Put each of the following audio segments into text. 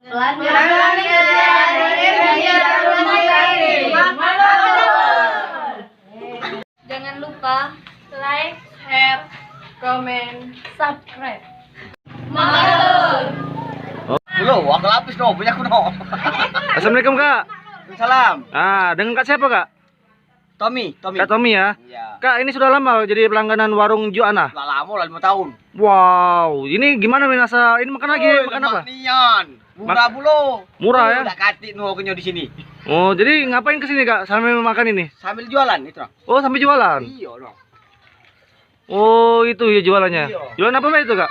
Jangan lupa like, share, komen, subscribe. Belum, aku lapis dong, punya aku dong. Assalamualaikum Kak. Salam. Dengan Kak siapa Kak? Tommy. Kak Tommy ya. Iya. Kak, ini sudah lama jadi pelangganan warung Juana. Lah lama lah 5 tahun. Wow, ini gimana Minasa? Ini makan lagi, makan apa? Nian. Murah bulu. Murah ya? Udah katik nuh kenyo di sini. Oh, jadi ngapain kesini Kak? Sambil makan ini? Sambil jualan itu. Oh, sambil jualan. Iya dong. Oh, itu ya jualannya. Iya. Jualan apa Pak itu Kak?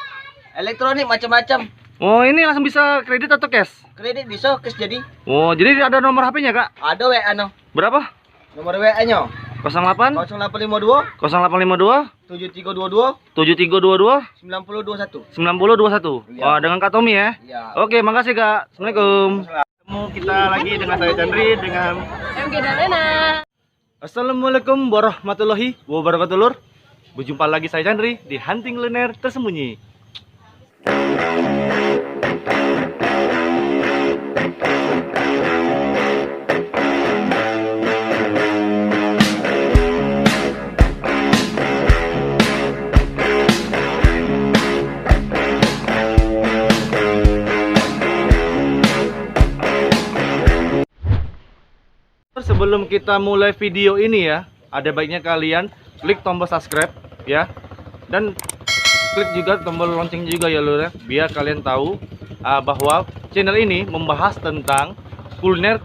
Elektronik macam-macam. Oh, ini langsung bisa kredit atau cash? Kredit bisa, cash jadi. Oh, jadi ada nomor HP-nya Kak? Ada WA no. Berapa? Nomor WA-nya 08 0852 0852 7322 7322 9021. 9021. Iya. Oh, dengan Kak Tommy ya? Iya. Oke, makasih Kak. Assalamualaikum. Ketemu kita lagi dengan saya Chandri dengan MG Dalena. Assalamualaikum warahmatullahi wabarakatuh lur. Berjumpa lagi saya Chandri di Hunting Kuliner Tersembunyi. Sebelum kita mulai video ini ya, ada baiknya kalian klik tombol subscribe ya, dan klik juga tombol lonceng juga ya lur ya, biar kalian tahu bahwa channel ini membahas tentang kuliner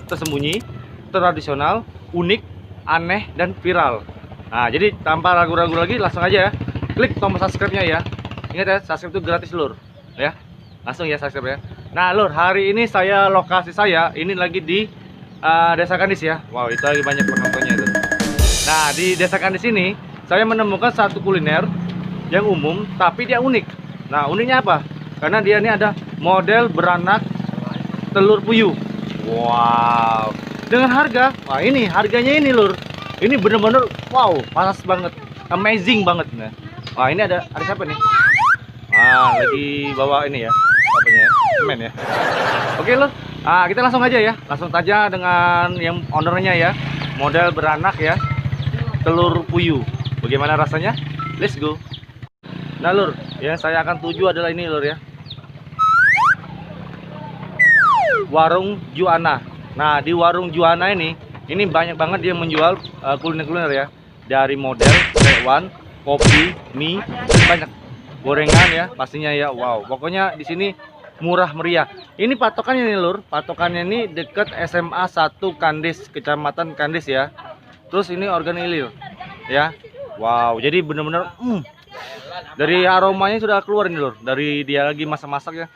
tersembunyi, tradisional, unik, aneh, dan viral. Nah, jadi tanpa ragu-ragu lagi langsung aja ya, klik tombol subscribe-nya ya. Ingat ya, subscribe itu gratis lur ya. Langsung ya subscribe ya. Nah lur, hari ini lokasi saya ini lagi di Desa Kandis ya. Wow, itu lagi banyak penontonnya itu. Nah, di Desa Kandis ini saya menemukan satu kuliner yang umum tapi dia unik. Nah, uniknya apa? Karena dia ini ada model beranak telur puyuh. Wow. Dengan harga, wah ini harganya ini lur. Ini bener-bener wow, panas banget. Amazing banget nah. Wah, ini ada siapa nih? Lagi bawa ini ya. Apanya ya? Semen ya. Oke lur. Kita langsung aja ya, langsung aja dengan yang ownernya ya, model beranak ya, telur puyuh. Bagaimana rasanya? Let's go. Nah lur, yang saya akan tuju adalah ini lur ya, warung Juana. Nah di warung Juana ini banyak banget dia menjual kuliner-kuliner ya, dari model, hewan, kopi, mie, banyak gorengan ya, pastinya ya. Wow, pokoknya di sini murah meriah. Ini patokannya nih lur, patokannya ini dekat SMA 1 Kandis, Kecamatan Kandis ya. Terus ini Organ Ilir ya. Wow, jadi bener-bener dari aromanya sudah keluar nih lur, dari dia lagi masak-masak ya.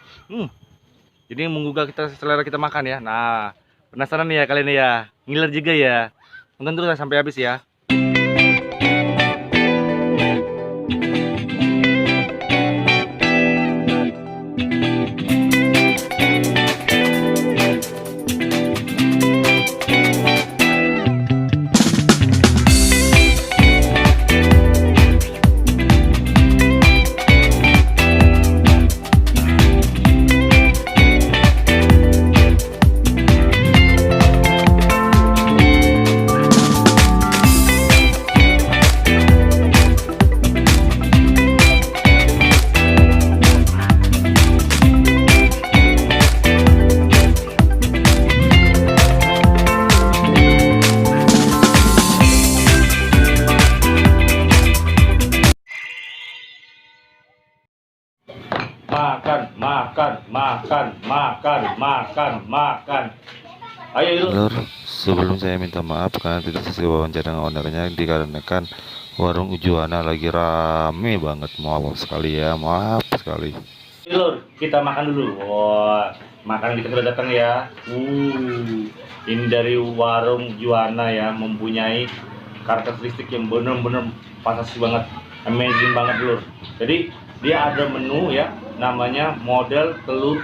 Jadi menggugah selera kita makan ya. Nah, penasaran nih ya kalian ya, ngiler juga ya. Tonton terus sampai habis ya. Makan. Ayo lur, sebelum saya minta maaf karena tidak sesuai wawancara dengan ownernya, dikarenakan warung Juana lagi rame banget. Maaf sekali ya, maaf sekali. Lur, kita makan dulu. Wah, makanan kita sudah datang ya. Ini dari warung Juana ya, mempunyai karakteristik yang bener-bener fantastis banget, amazing banget lur. Jadi dia ada menu ya, namanya model telur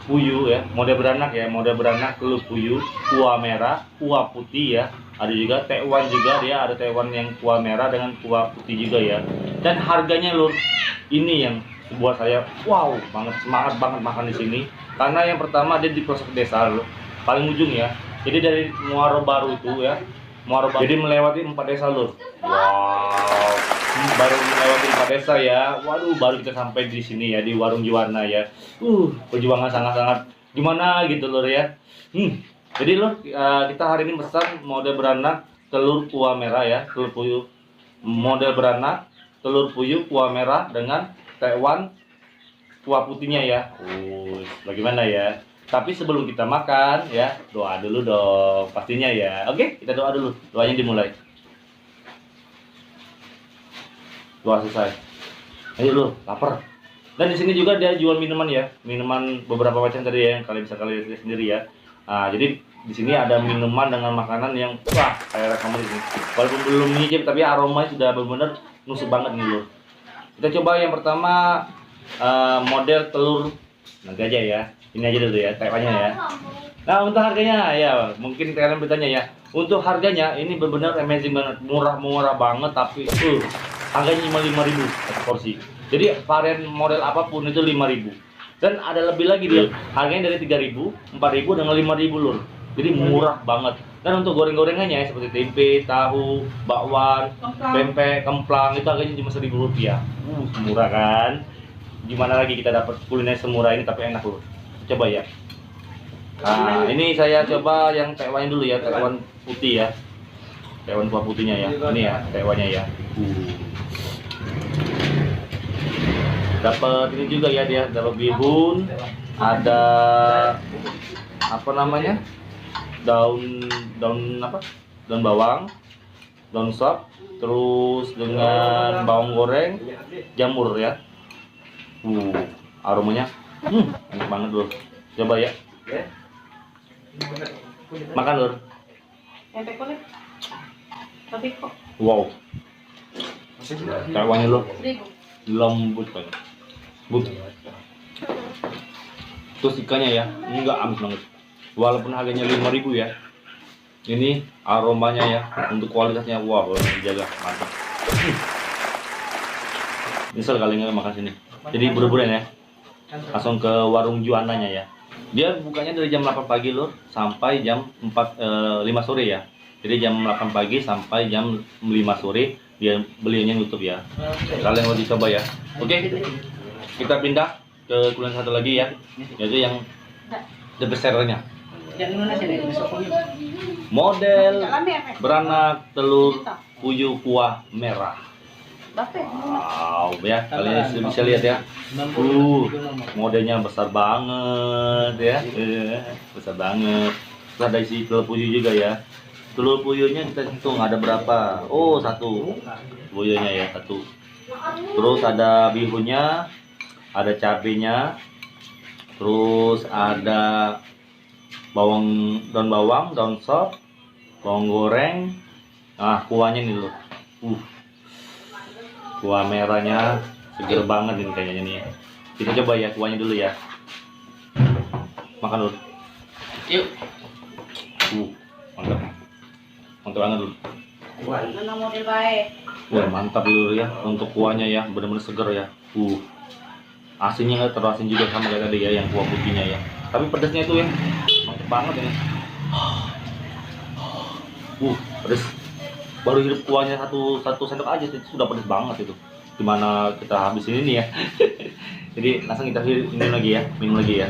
puyuh ya, model beranak ya, model beranak telur puyuh, kuah merah, kuah putih ya. Ada juga tekwan juga, dia ada tekwan yang kuah merah dengan kuah putih juga ya. Dan harganya lur, ini yang buat saya wow banget, semangat banget makan di sini. Karena yang pertama dia di pelosok desa loh, paling ujung ya. Jadi dari Muara Baru itu ya, Muara Baru. Jadi melewati 4 desa loh. Wow, baru melewati 4 desa ya. Waduh, baru kita sampai di sini ya, di Warung Juwana ya. Perjuangan sangat-sangat gimana gitu loh ya. Jadi loh, kita hari ini pesan model beranak telur kuah merah ya, telur puyuh model beranak telur puyuh kuah merah dengan tekwan kuah putihnya ya. Bagaimana ya? Tapi sebelum kita makan ya, doa dulu dong pastinya ya. Oke, kita doa dulu. Doanya dimulai. Doa selesai. Ayo lu, lapar. Dan di sini juga dia jual minuman ya, minuman beberapa macam tadi ya, yang kalian bisa kalian lihat sendiri ya. Nah, jadi di sini ada minuman dengan makanan yang wah, kayak rekomend di sini. Walaupun belum nyicip tapi aromanya sudah benar-benar nusuk banget nih lur. Kita coba yang pertama model telur naga aja ya. Ini aja dulu ya, tekwannya ya. Nah, untuk harganya ya, mungkin kalian bertanya ya. Untuk harganya ini benar-benar amazing banget, murah banget tapi harganya cuma 5.000 satu porsi. Jadi varian model apapun itu 5.000. Dan ada lebih lagi dia. Harganya dari 3.000, 4.000 dengan 5.000 lur. Jadi murah banget. Dan untuk goreng-gorengannya seperti tempe, tahu, bakwan, pempek, kemplang itu harganya cuma Rp1.000. Murah kan? Gimana lagi kita dapat kuliner semurah ini tapi enak lur. Coba ya. Nah, ini saya coba yang tekwannya dulu ya, tekwan putih ya. Tekwan kuah putihnya ya. Ini ya, tekwannya ya. Dapat ini juga ya dia, dapat bihun, ada apa namanya? Daun apa? Daun bawang, daun sop, terus dengan bawang goreng, jamur ya. Aromanya enak banget lur. Coba ya. Makan lur. Wow. Tekwannya lur. Lembut banget. Terus ikannya ya, enggak amis banget. Walaupun harganya 5.000 ya. Ini aromanya ya, untuk kualitasnya wow, dijaga mantap. Misal kali nggak makan sini. Jadi buru-buruan ya. Langsung ke Warung Juwananya ya. Dia bukanya dari jam 8 pagi lur sampai jam 5 sore ya. Jadi jam 8 pagi sampai jam 5 sore dia belinya nutup ya. Kalian mau dicoba ya. Oke. Kita pindah ke kuliner satu lagi ya. Yaitu yang the bestsellernya. Model beranak telur puyuh kuah merah. Wow, ya kalian bisa lihat ya. Modelnya besar banget ya. Besar banget. Terus ada isi telur puyuh juga ya. Telur puyuhnya kita hitung ada berapa? Oh, 1. Puyuhnya ya, 1. Terus ada bihunnya, ada cabenya. Terus ada daun bawang, daun sop, bawang goreng. Nah, kuahnya nih loh. Kuah merahnya seger banget ini kayaknya nih ya. Kita coba ya kuahnya dulu ya. Makan dulu. Yuk. Mantap. Mantap banget dulu. Mana model baik. Wah, mantap dulu ya untuk kuahnya ya, benar-benar seger ya. Asinnya nggak terlalu asin juga sama kayak tadi ya yang kuah putihnya ya. Tapi pedasnya itu ya mantap banget ini. Pedas. Baru hidup kuahnya satu sendok aja itu sudah pedas banget itu. Dimana kita habisin ini ya. Jadi langsung kita ini lagi ya, minum lagi ya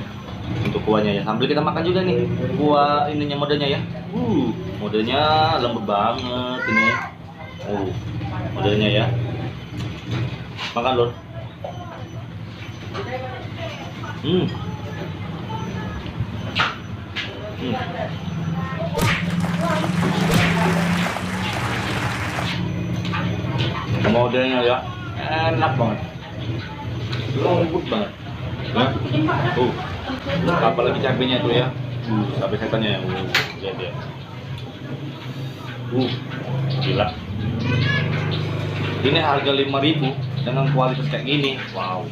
untuk kuahnya ya. Sambil kita makan juga nih kuah ininya modelnya ya. Modelnya lembut banget ini. Modelnya ya. Makan lor. Modelnya ya enak banget, lembut banget ya. Apalagi cabenya tuh ya, cabai setannya ya. Lihat ya, gila. Ini harga 5.000 dengan kualitas kayak gini, wow,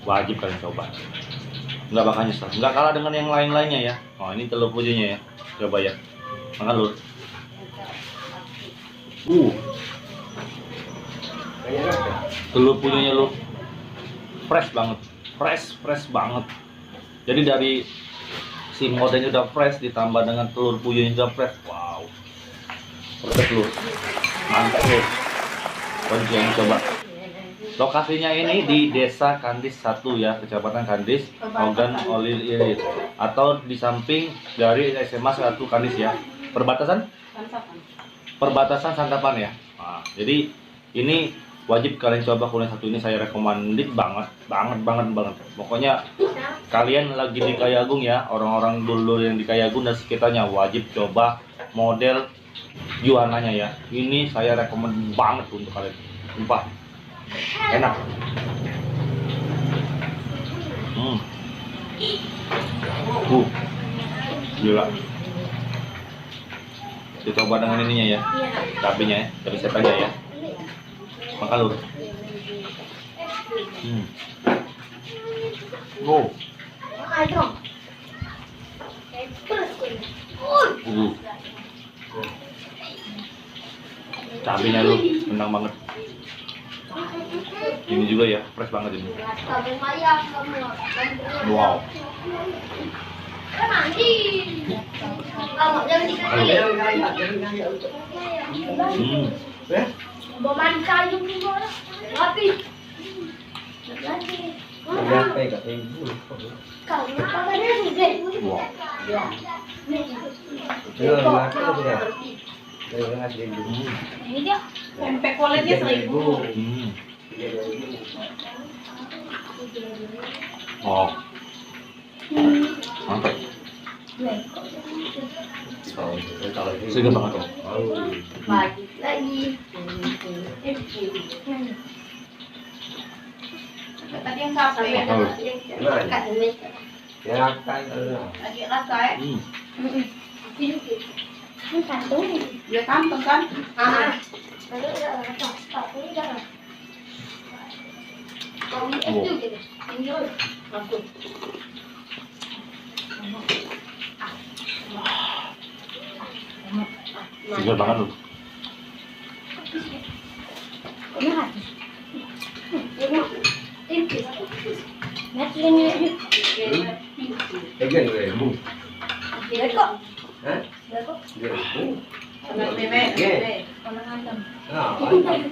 wajib kalian coba. Nggak bakal nyesel, nggak kalah dengan yang lain-lainnya ya. Oh, ini telur puyuhnya ya, coba ya, makan lur. Telur puyuhnya lu fresh banget. Jadi dari si modelnya udah fresh ditambah dengan telur puyuhnya udah fresh. Wow, mantap lur, mantap lur. Wajib yang coba. Lokasinya ini di Desa Kandis 1 ya, Kecamatan Kandis, Ogan Olir Ilir, atau di samping dari SMA 1 Kandis ya. Perbatasan Santapan ya. Nah, jadi ini wajib kalian coba kuliner satu ini, saya recommended banget. Pokoknya kalian lagi di Kayagung ya, orang-orang dulu yang di Kayagung dan sekitarnya wajib coba model Yuananya ya. Ini saya rekomend banget untuk kalian. Sumpah. Enak. Gila. Dicoba dengan ininya ya, cabenya ya, cabai setannya ya. Makan lur. Wow. Cabenya lu menang banget. Ini juga ya, fresh banget ini. Wow. Ini dia pempek kualitnya 1.000. Oh, mantap. Segar banget dong. Tadi yang capek. Lagi rasa ya. Dia kantong kan? Segar banget loh.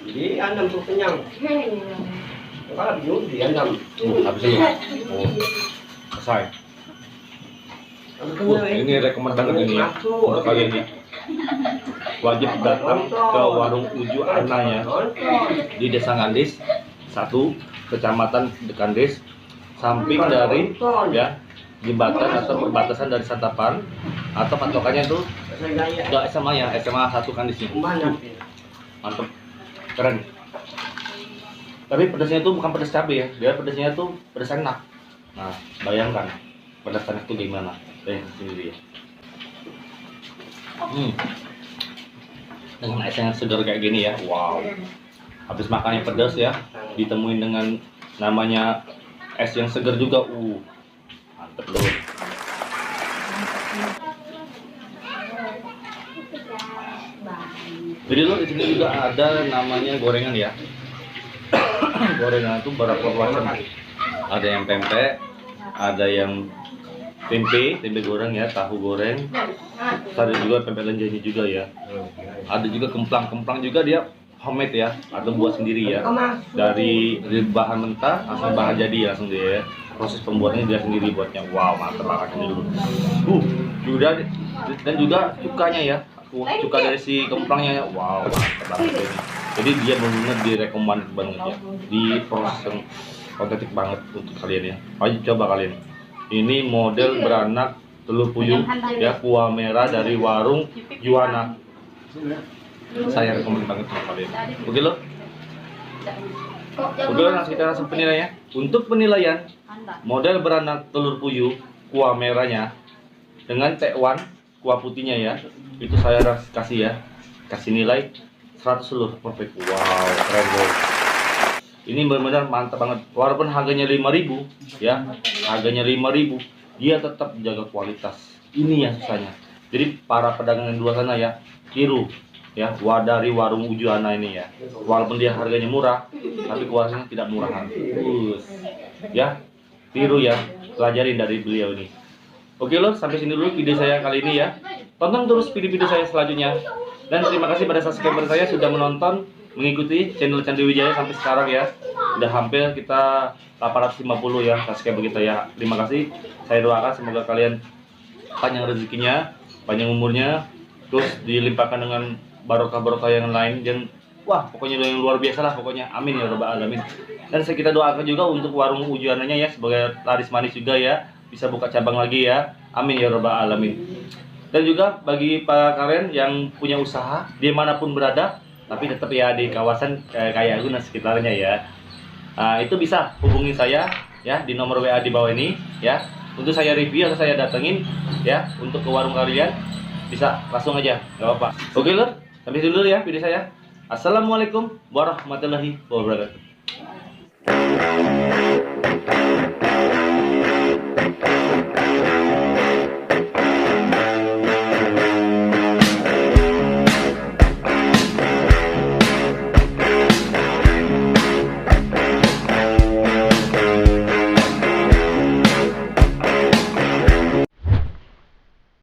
Jadi andam tuh kenyang. Kalau bingung di andam. Habis ini. Selesai. Ini rekomend banget ini ya untuk kalian ya. Wajib datang ke warung Uju Ana ya, di Desa Kandis 1, Kecamatan Kandis, samping dari ya jembatan atau perbatasan dari Santapan, atau patokannya tuh ke SMA ya, SMA 1 Kandis ini. Mantep, keren. Tapi pedasnya itu bukan pedas cabai ya, dia pedasnya tuh pedas enak. Nah, bayangkan pedas enak itu gimana? Bayangkan sendiri ya. Dengan es yang segar kayak gini ya, wow. Habis makan yang pedas ya, ditemuin dengan namanya es yang segar juga, mantep loh. Jadi lo di sini juga ada namanya gorengan ya. Gorengan itu beberapa macam. Ada yang pempek, ada yang tempe goreng ya, tahu goreng. Ada juga pempek lenjanya juga ya. Ada juga kemplang juga dia homemade ya, atau buat sendiri ya. Dari bahan mentah langsung bahan jadi langsung dia ya. Proses pembuatannya dia sendiri buatnya. Wow, mantap banget ini dulu. Juga dan juga cukanya ya. Cuka dari si kemplangnya, wow, mantap banget ini. Jadi dia benar-benar direkomend banget ya. Di proses yang otentik banget untuk kalian ya. Wajib coba kalian. Ini model beranak telur puyuh ya, kuah merah dari warung Yuana. Saya rekomend banget untuk kalian. Oke lo? Oke, langsung kita langsung penilaiannya. Untuk penilaian model beranak telur puyuh kuah merahnya dengan tekwan kuah putihnya ya, itu saya kasih nilai 100 seluruh perfect. Wow, keren banget. Ini benar-benar mantap banget. Walaupun harganya 5.000 ya, harganya 5.000, dia tetap jaga kualitas. Ini yang susahnya. Jadi para pedagang yang di luar sana ya, tiru ya dari warung Ujuana ini ya. Walaupun dia harganya murah, tapi kualitasnya tidak murahan. Ya, tiru ya, pelajarin dari beliau ini. Oke lor, sampai sini dulu video saya kali ini ya. Tonton terus video-video saya selanjutnya. Dan terima kasih pada subscriber saya sudah menonton, mengikuti channel Candi Wijaya sampai sekarang ya. Udah hampir kita 850 ya subscriber kita ya. Terima kasih. Saya doakan semoga kalian panjang rezekinya, panjang umurnya, terus dilimpahkan dengan barokah-barokah yang lain dan wah pokoknya yang luar biasa lah pokoknya. Amin ya rabbal alamin. Dan kita doakan juga untuk warung Ujuananya ya sebagai laris manis juga ya, bisa buka cabang lagi ya. Amin ya rabbal alamin. Dan juga bagi para kalian yang punya usaha dimanapun berada, tapi tetap ya di kawasan kayak Guna sekitarnya ya, itu bisa hubungi saya ya di nomor WA di bawah ini ya, untuk saya review atau saya datengin ya untuk ke warung kalian, bisa langsung aja nggak apa-apa. Oke lor, sampai dulu ya video saya. Assalamualaikum warahmatullahi wabarakatuh.